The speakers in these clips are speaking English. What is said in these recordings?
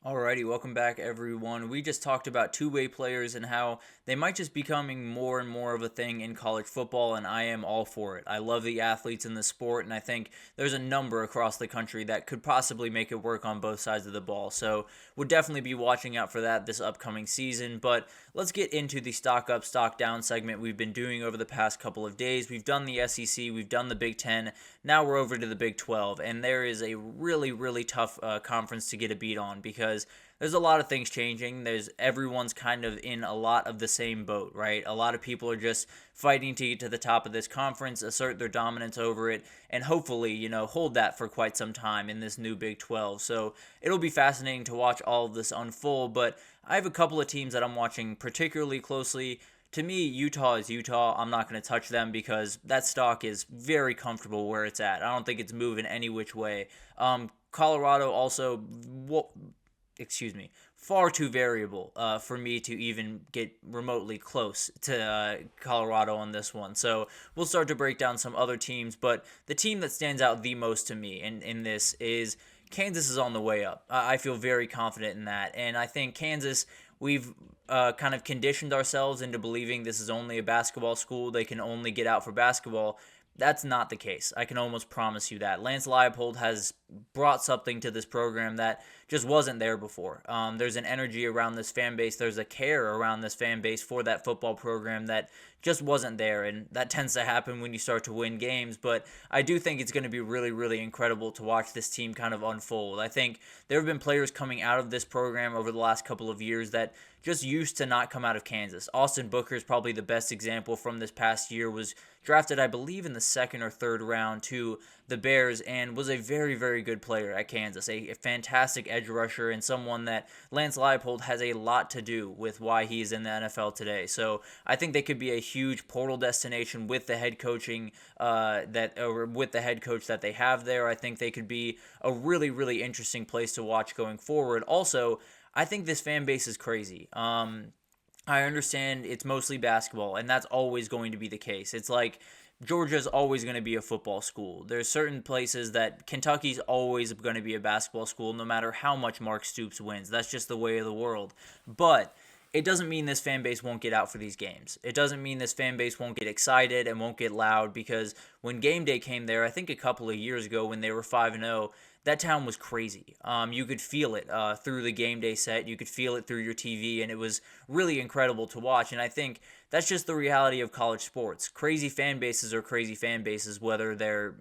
Alrighty, welcome back everyone. We just talked about two-way players and how they might just becoming more and more of a thing in college football, and I am all for it. I love the athletes in the sport, and I think there's a number across the country that could possibly make it work on both sides of the ball. So we'll definitely be watching out for that this upcoming season. But let's get into the stock up, stock down segment we've been doing over the past couple of days. We've done the SEC, we've done the Big Ten, now we're over to the Big 12, and there is a really, really tough conference to get a beat on because there's a lot of things changing. Everyone's kind of in a lot of the same boat, right? A lot of people are just fighting to get to the top of this conference, assert their dominance over it, and hopefully, hold that for quite some time in this new Big 12. So it'll be fascinating to watch all of this unfold, but I have a couple of teams that I'm watching particularly closely. To me, Utah is Utah. I'm not going to touch them because that stock is very comfortable where it's at. I don't think it's moving any which way. Colorado also, far too variable for me to even get remotely close to Colorado on this one. So we'll start to break down some other teams, but the team that stands out the most to me in this is Kansas is on the way up. I feel very confident in that, and I think Kansas, we've kind of conditioned ourselves into believing this is only a basketball school. They can only get out for basketball. That's not the case. I can almost promise you that. Lance Leipold has brought something to this program that just wasn't there before. There's an energy around this fan base. There's a care around this fan base for that football program that just wasn't there, and that tends to happen when you start to win games. But I do think it's going to be really, really incredible to watch this team kind of unfold. I think there have been players coming out of this program over the last couple of years that just used to not come out of Kansas. Austin Booker is probably the best example from this past year. Was drafted, I believe, in the second or third round to the Bears and was a very, very good player at Kansas. A fantastic edge rusher and someone that Lance Leipold has a lot to do with why he's in the NFL today. So I think they could be a huge portal destination with the head coaching with the head coach that they have there. I think they could be a really, really interesting place to watch going forward. Also, I think this fan base is crazy. I understand it's mostly basketball, and that's always going to be the case. It's like Georgia's always going to be a football school. There's certain places that Kentucky's always going to be a basketball school, no matter how much Mark Stoops wins. That's just the way of the world. But it doesn't mean this fan base won't get out for these games. It doesn't mean this fan base won't get excited and won't get loud, because when game day came there, I think a couple of years ago when they were 5-0, that town was crazy. You could feel it through the game day set. You could feel it through your TV, and it was really incredible to watch. And I think that's just the reality of college sports. Crazy fan bases are crazy fan bases, whether they're,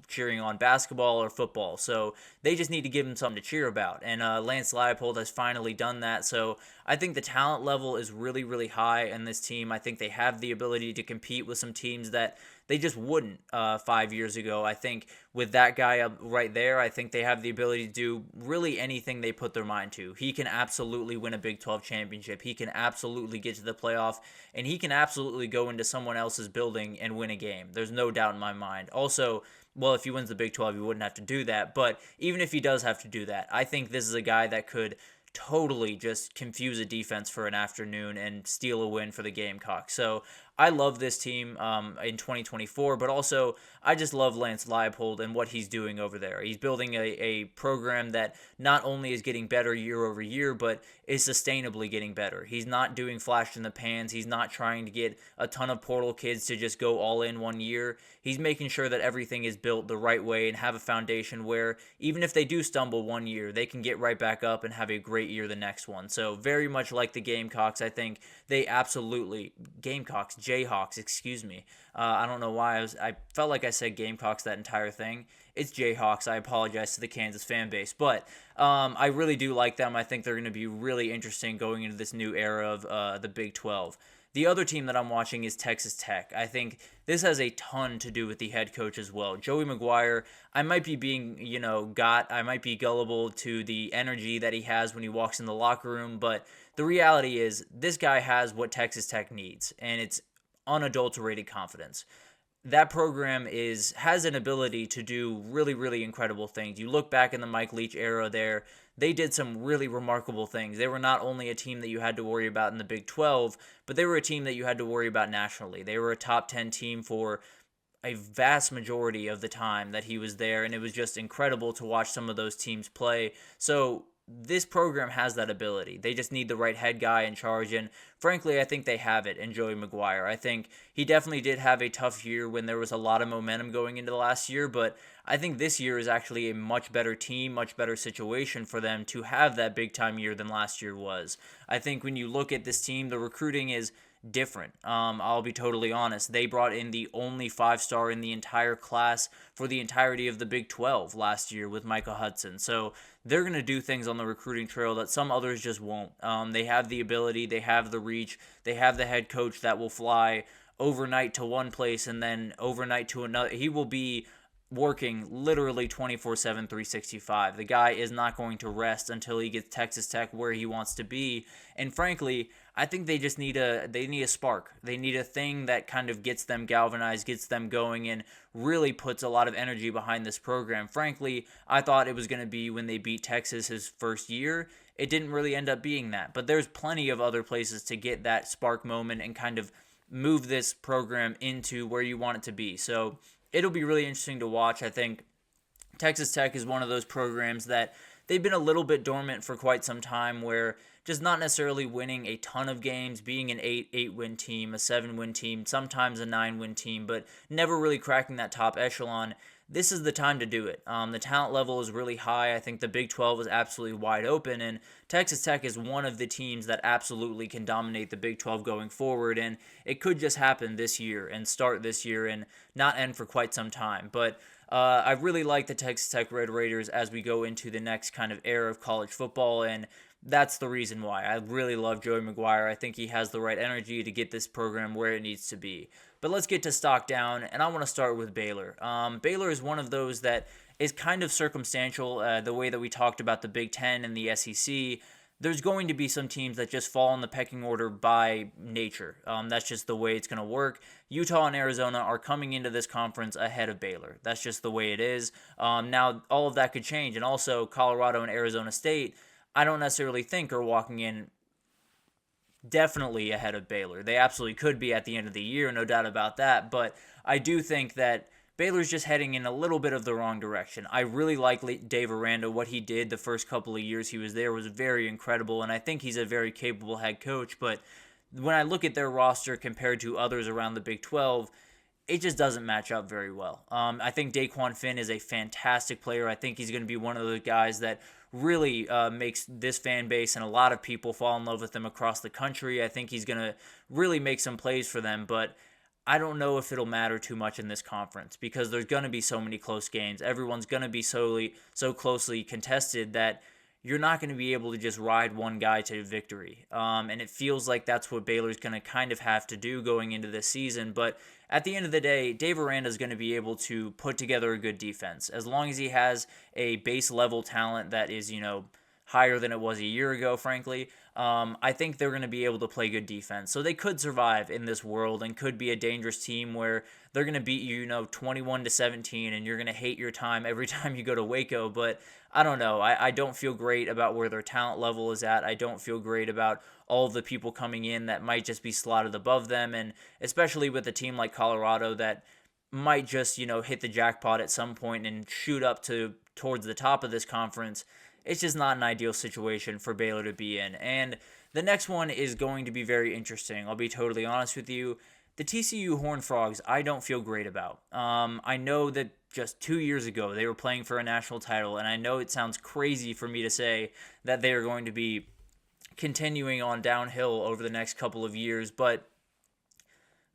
cheering on basketball or football. So they just need to give them something to cheer about. And Lance Leipold has finally done that. So I think the talent level is really, really high in this team. I think they have the ability to compete with some teams that they just wouldn't 5 years ago. I think with that guy up right there, I think they have the ability to do really anything they put their mind to. He can absolutely win a Big 12 championship. He can absolutely get to the playoff, and he can absolutely go into someone else's building and win a game. There's no doubt in my mind. Also, well, if he wins the Big 12, he wouldn't have to do that. But even if he does have to do that, I think this is a guy that could totally just confuse a defense for an afternoon and steal a win for the Gamecocks. So I love this team in 2024, but also I just love Lance Leipold and what he's doing over there. He's building a program that not only is getting better year over year, but is sustainably getting better. He's not doing flash in the pans. He's not trying to get a ton of portal kids to just go all in one year. He's making sure that everything is built the right way and have a foundation where even if they do stumble one year, they can get right back up and have a great year the next one. So very much like the Gamecocks, I think they absolutely, Jayhawks, excuse me. I don't know why I felt like I said Gamecocks that entire thing. It's Jayhawks. I apologize to the Kansas fan base, but I really do like them. I think they're going to be really interesting going into this new era of the Big 12. The other team that I'm watching is Texas Tech. I think this has a ton to do with the head coach as well. Joey McGuire, I might be being, I might be gullible to the energy that he has when he walks in the locker room, but the reality is this guy has what Texas Tech needs, and it's unadulterated confidence. That program has an ability to do really, really incredible things. You look back in the Mike Leach era there, they did some really remarkable things. They were not only a team that you had to worry about in the Big 12, but they were a team that you had to worry about nationally. They were a top 10 team for a vast majority of the time that he was there, and it was just incredible to watch some of those teams play. So this program has that ability. They just need the right head guy in charge, and frankly, I think they have it in Joey McGuire. I think he definitely did have a tough year when there was a lot of momentum going into the last year, but I think this year is actually a much better team, much better situation for them to have that big-time year than last year was. I think when you look at this team, the recruiting is different. I'll be totally honest. They brought in the only 5-star in the entire class for the entirety of the Big 12 last year with Micah Hudson. So they're going to do things on the recruiting trail that some others just won't. They have the ability, they have the reach, they have the head coach that will fly overnight to one place and then overnight to another. He will be working literally 24/7, 365. The guy is not going to rest until he gets Texas Tech where he wants to be. And frankly, I think they just need a spark. They need a thing that kind of gets them galvanized, gets them going, and really puts a lot of energy behind this program. Frankly, I thought it was going to be when they beat Texas his first year. It didn't really end up being that. But there's plenty of other places to get that spark moment and kind of move this program into where you want it to be. So it'll be really interesting to watch. I think Texas Tech is one of those programs that they've been a little bit dormant for quite some time, where just not necessarily winning a ton of games, being an 8-win team, a 7-win team, sometimes a 9-win team, but never really cracking that top echelon. This is the time to do it. The talent level is really high. I think the Big 12 is absolutely wide open, and Texas Tech is one of the teams that absolutely can dominate the Big 12 going forward, and it could just happen this year and start this year and not end for quite some time. But I really like the Texas Tech Red Raiders as we go into the next kind of era of college football, and that's the reason why. I really love Joey McGuire. I think he has the right energy to get this program where it needs to be. But let's get to stock down, and I want to start with Baylor. Baylor is one of those that is kind of circumstantial, the way that we talked about the Big Ten and the SEC. There's going to be some teams that just fall in the pecking order by nature. That's just the way it's going to work. Utah and Arizona are coming into this conference ahead of Baylor. That's just the way it is. Now, all of that could change. And also, Colorado and Arizona State, I don't necessarily think are walking in definitely ahead of Baylor. They absolutely could be at the end of the year, no doubt about that. But I do think that Baylor's just heading in a little bit of the wrong direction. I really like Dave Aranda. What he did the first couple of years he was there was very incredible, and I think he's a very capable head coach. But when I look at their roster compared to others around the Big 12, it just doesn't match up very well. I think Daquan Finn is a fantastic player. I think he's going to be one of those guys that really makes this fan base and a lot of people fall in love with him across the country. I think he's going to really make some plays for them, but I don't know if it'll matter too much in this conference because there's going to be so many close games. Everyone's going to be so closely contested that you're not going to be able to just ride one guy to victory. And it feels like that's what Baylor's going to kind of have to do going into this season. But at the end of the day, Dave Aranda is going to be able to put together a good defense. As long as he has a base level talent that is, higher than it was a year ago, frankly, I think they're going to be able to play good defense. So they could survive in this world and could be a dangerous team where they're going to beat you, 21-17, and you're going to hate your time every time you go to Waco. But I don't know. I don't feel great about where their talent level is at. I don't feel great about all of the people coming in that might just be slotted above them, and especially with a team like Colorado that might just, hit the jackpot at some point and shoot up towards the top of this conference. It's just not an ideal situation for Baylor to be in. And the next one is going to be very interesting. I'll be totally honest with you. The TCU Horned Frogs, I don't feel great about. I know that just 2 years ago they were playing for a national title, and I know it sounds crazy for me to say that they are going to be continuing on downhill over the next couple of years, but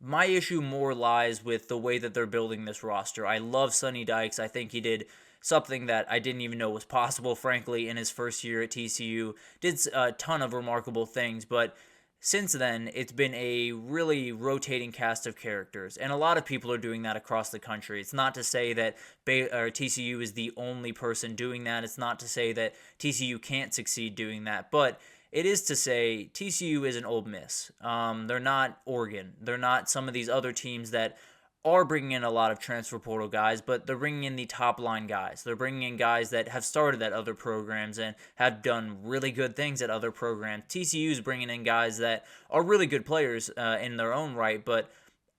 my issue more lies with the way that they're building this roster. I love Sonny Dykes. I think he did something that I didn't even know was possible, frankly, in his first year at TCU. Did a ton of remarkable things, but since then, it's been a really rotating cast of characters, and a lot of people are doing that across the country. It's not to say that TCU is the only person doing that. It's not to say that TCU can't succeed doing that, but it is to say TCU isn't Ole Miss. They're not Oregon. They're not some of these other teams that are bringing in a lot of transfer portal guys, but they're bringing in the top line guys. They're bringing in guys that have started at other programs and have done really good things at other programs. TCU's bringing in guys that are really good players in their own right, but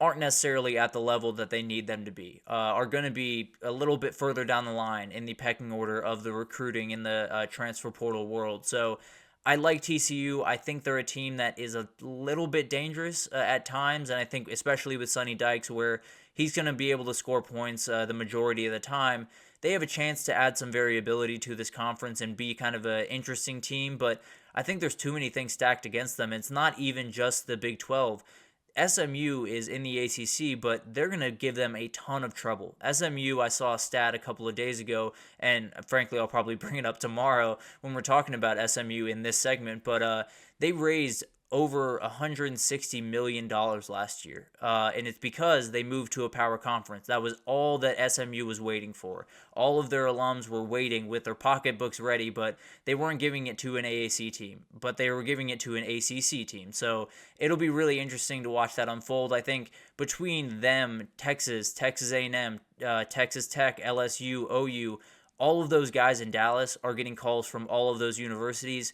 aren't necessarily at the level that they need them to be, are going to be a little bit further down the line in the pecking order of the recruiting in the transfer portal world. So I like TCU. I think they're a team that is a little bit dangerous at times, and I think especially with Sonny Dykes, where he's going to be able to score points the majority of the time, they have a chance to add some variability to this conference and be kind of an interesting team, but I think there's too many things stacked against them. It's not even just the Big 12. SMU is in the ACC, but they're going to give them a ton of trouble. SMU, I saw a stat a couple of days ago, and frankly, I'll probably bring it up tomorrow when we're talking about SMU in this segment, but they raised over $160 million last year. And it's because they moved to a power conference. That was all that SMU was waiting for. All of their alums were waiting with their pocketbooks ready, but they weren't giving it to an AAC team, but they were giving it to an ACC team. So it'll be really interesting to watch that unfold. I think between them, Texas A&M, Texas Tech, LSU, OU, all of those guys in Dallas are getting calls from all of those universities.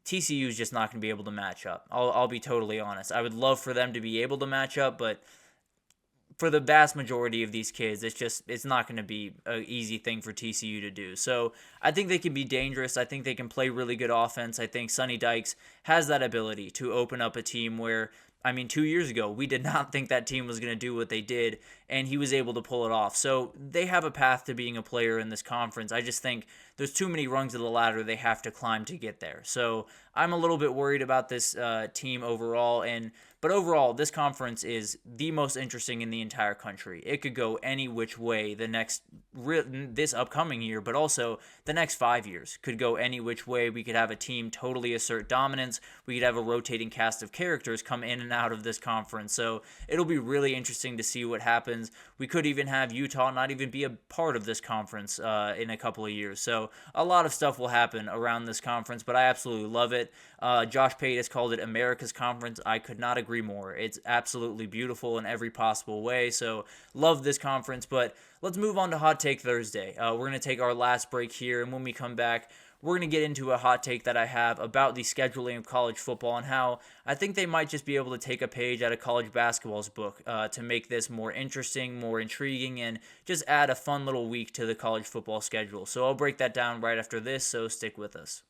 TCU is just not going to be able to match up. I'll be totally honest. I would love for them to be able to match up, but for the vast majority of these kids, it's not going to be an easy thing for TCU to do. So I think they can be dangerous. I think they can play really good offense. I think Sonny Dykes has that ability to open up a team where, 2 years ago, we did not think that team was going to do what they did, and he was able to pull it off. So they have a path to being a player in this conference. I just think there's too many rungs of the ladder they have to climb to get there. So I'm a little bit worried about this team overall, but overall, this conference is the most interesting in the entire country. It could go any which way this upcoming year, but also the next 5 years could go any which way. We could have a team totally assert dominance. We could have a rotating cast of characters come in and out of this conference. So it'll be really interesting to see what happens. We could even have Utah not even be a part of this conference in a couple of years. So a lot of stuff will happen around this conference, but I absolutely love it. Josh Pate has called it America's Conference. I could not agree more. It's absolutely beautiful in every possible way. So love this conference, but let's move on to Hot Take Thursday. We're going to take our last break here, and when we come back, we're going to get into a hot take that I have about the scheduling of college football and how I think they might just be able to take a page out of college basketball's book to make this more interesting, more intriguing, and just add a fun little week to the college football schedule. So I'll break that down right after this, so stick with us.